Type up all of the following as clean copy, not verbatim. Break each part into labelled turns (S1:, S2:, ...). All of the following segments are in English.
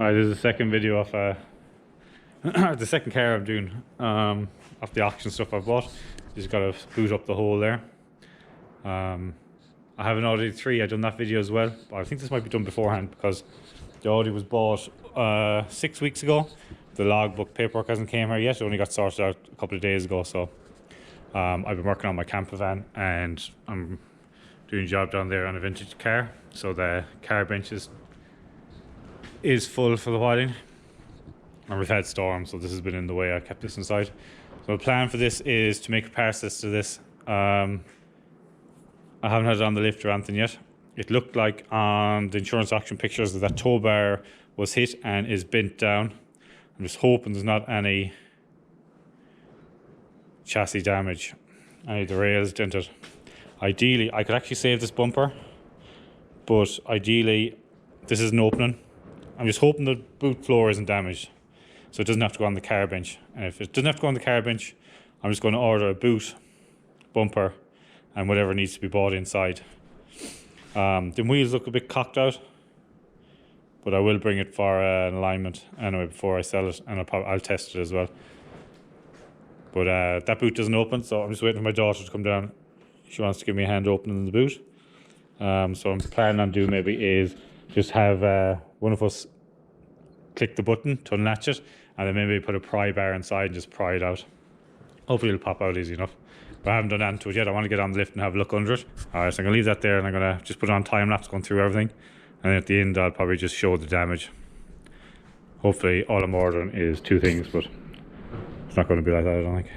S1: Alright, this is the second video of the second car I'm doing of the auction stuff I bought. Just got to boot up the hole there. I have an Audi 3. I've done that video as well, but I think this might be done beforehand because the Audi was bought 6 weeks ago. The logbook paperwork hasn't came here yet. It only got sorted out a couple of days ago. So I've been working on my camper van and I'm doing a job down there on a vintage car. So the car bench is full for the whiling. And we've had storms, so this has been in the way. I kept this inside. So the plan for this is to make a parts list to this. I haven't had it on the lift or anything yet. It looked like on the insurance auction pictures that tow bar was hit and is bent down. I'm just hoping there's not any chassis damage. Any of the rails dented. Ideally, I could actually save this bumper, but ideally, this is an opening. I'm just hoping the boot floor isn't damaged, so it doesn't have to go on the car bench. And if it doesn't have to go on the car bench, I'm just going to order a boot, bumper, and whatever needs to be bought inside. The wheels look a bit cocked out, but I will bring it for an alignment anyway before I sell it, and I'll test it as well. But that boot doesn't open, so I'm just waiting for my daughter to come down. She wants to give me a hand opening the boot. So I'm planning on doing maybe is just have one of us click the button to unlatch it, and then maybe put a pry bar inside and just pry it out. Hopefully it'll pop out easy enough. But I haven't done that to it yet. I want to get on the lift and have a look under it. Alright, so I'm going to leave that there and I'm going to just put it on time lapse going through everything. And then at the end I'll probably just show the damage. Hopefully all I'm ordering is 2 things, but it's not going to be like that, I don't think.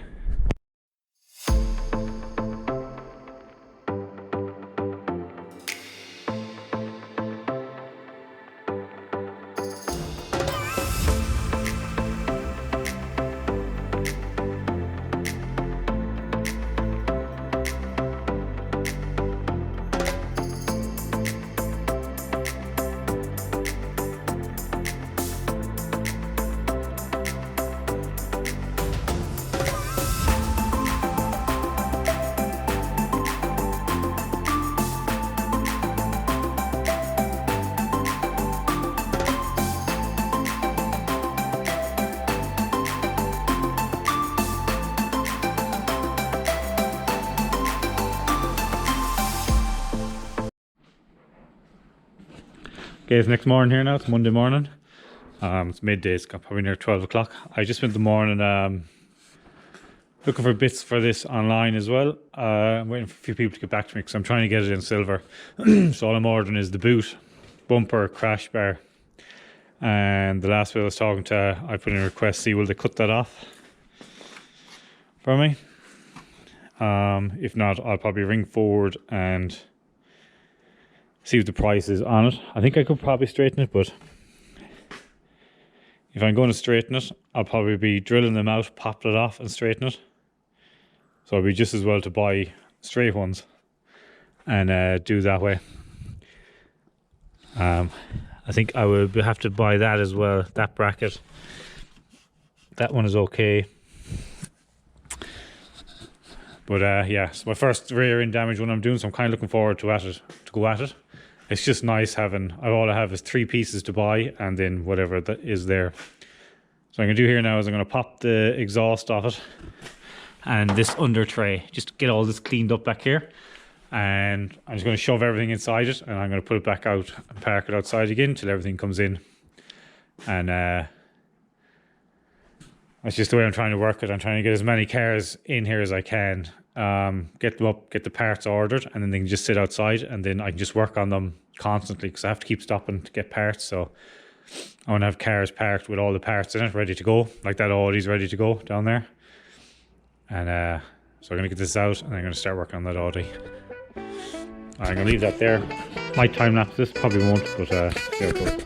S1: Okay, it's next morning here now. It's Monday morning. It's midday. It's probably near 12 o'clock. I just spent the morning looking for bits for this online as well. I'm waiting for a few people to get back to me because I'm trying to get it in silver. So all I'm ordering is the boot, bumper, crash bar. And the last bit I was talking to, I put in a request, see will they cut that off for me. If not, I'll probably ring forward and see what the price is on it. I think I could probably straighten it, but if I'm going to straighten it, I'll probably be drilling them out, pop it off and straighten it. So it'll be just as well to buy straight ones and do that way. I think I would have to buy that as well, that bracket. That one is okay. But yeah, it's my first rear end damage one I'm doing, so I'm kind of looking forward to go at it. It's just nice having, all I have is 3 pieces to buy and then whatever that is there. So what I'm going to do here now is I'm going to pop the exhaust off it and this under tray, just to get all this cleaned up back here. And I'm just going to shove everything inside it and I'm going to put it back out and park it outside again until everything comes in. And that's just the way I'm trying to work it. I'm trying to get as many cars in here as I can. Get them up, get the parts ordered, and then they can just sit outside and then I can just work on them constantly because I have to keep stopping to get parts. So I want to have cars parked with all the parts in it ready to go, like that Audi's ready to go down there. And so I'm going to get this out and I'm going to start working on that Audi. I'm going to leave that there. Might time lapse this, probably won't, but see how it goes.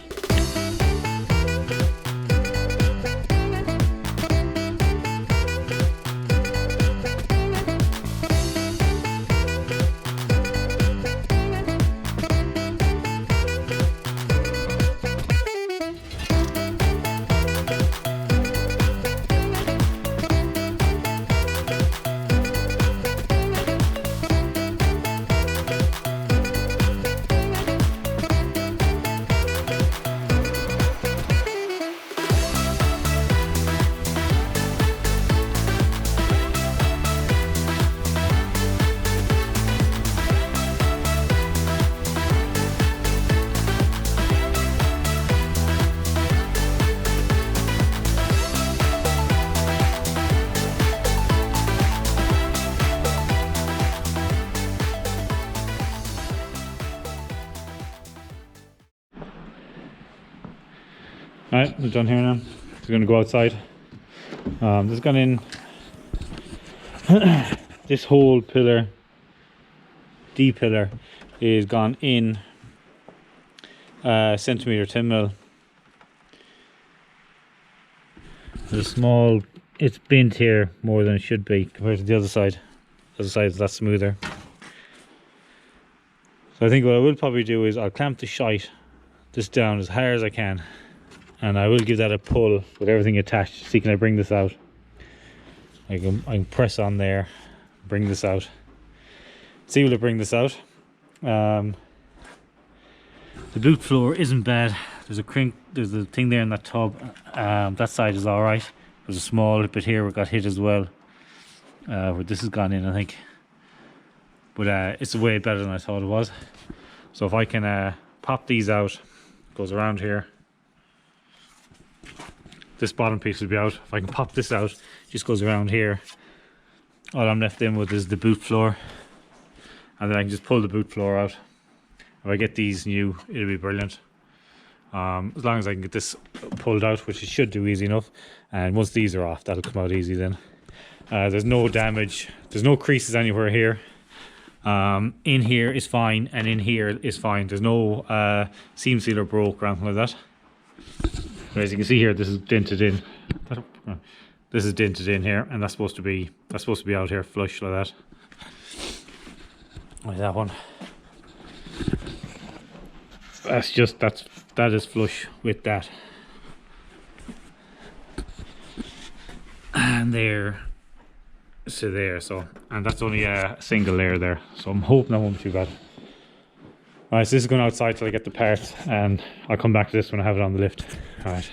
S1: Alright, we're done here now. We're going to go outside. This has gone in. This whole pillar, D pillar, is gone in centimetre 10 mil. There's a small, it's bent here more than it should be compared to the other side. The other side is a lot smoother. So I think what I will probably do is I'll clamp the shite this down as hard as I can, and I will give that a pull with everything attached. See, can I bring this out? I can press on there, bring this out. See, will it bring this out? The boot floor isn't bad. There's a thing there in that tub. That side is all right. There's a small bit here where it got hit as well, where this has gone in, I think. But it's way better than I thought it was. So if I can pop these out, goes around here. This bottom piece will be out. If I can pop this out, just goes around here. All I'm left in with is the boot floor, and then I can just pull the boot floor out. If I get these new, it'll be brilliant. As long as I can get this pulled out, which it should do easy enough. And once these are off, that'll come out easy then. There's no damage. There's no creases anywhere here. In here is fine, and in here is fine. There's no seam sealer broke or anything like that. But as you can see here, this is dented in. This is dented in here, and that's supposed to be out here flush like that. Like that one. That is flush with that. And there, so there, and that's only a single layer there, so I'm hoping that won't be too bad. Alright, so this is going outside till I get the parts, and I'll come back to this when I have it on the lift. Alright.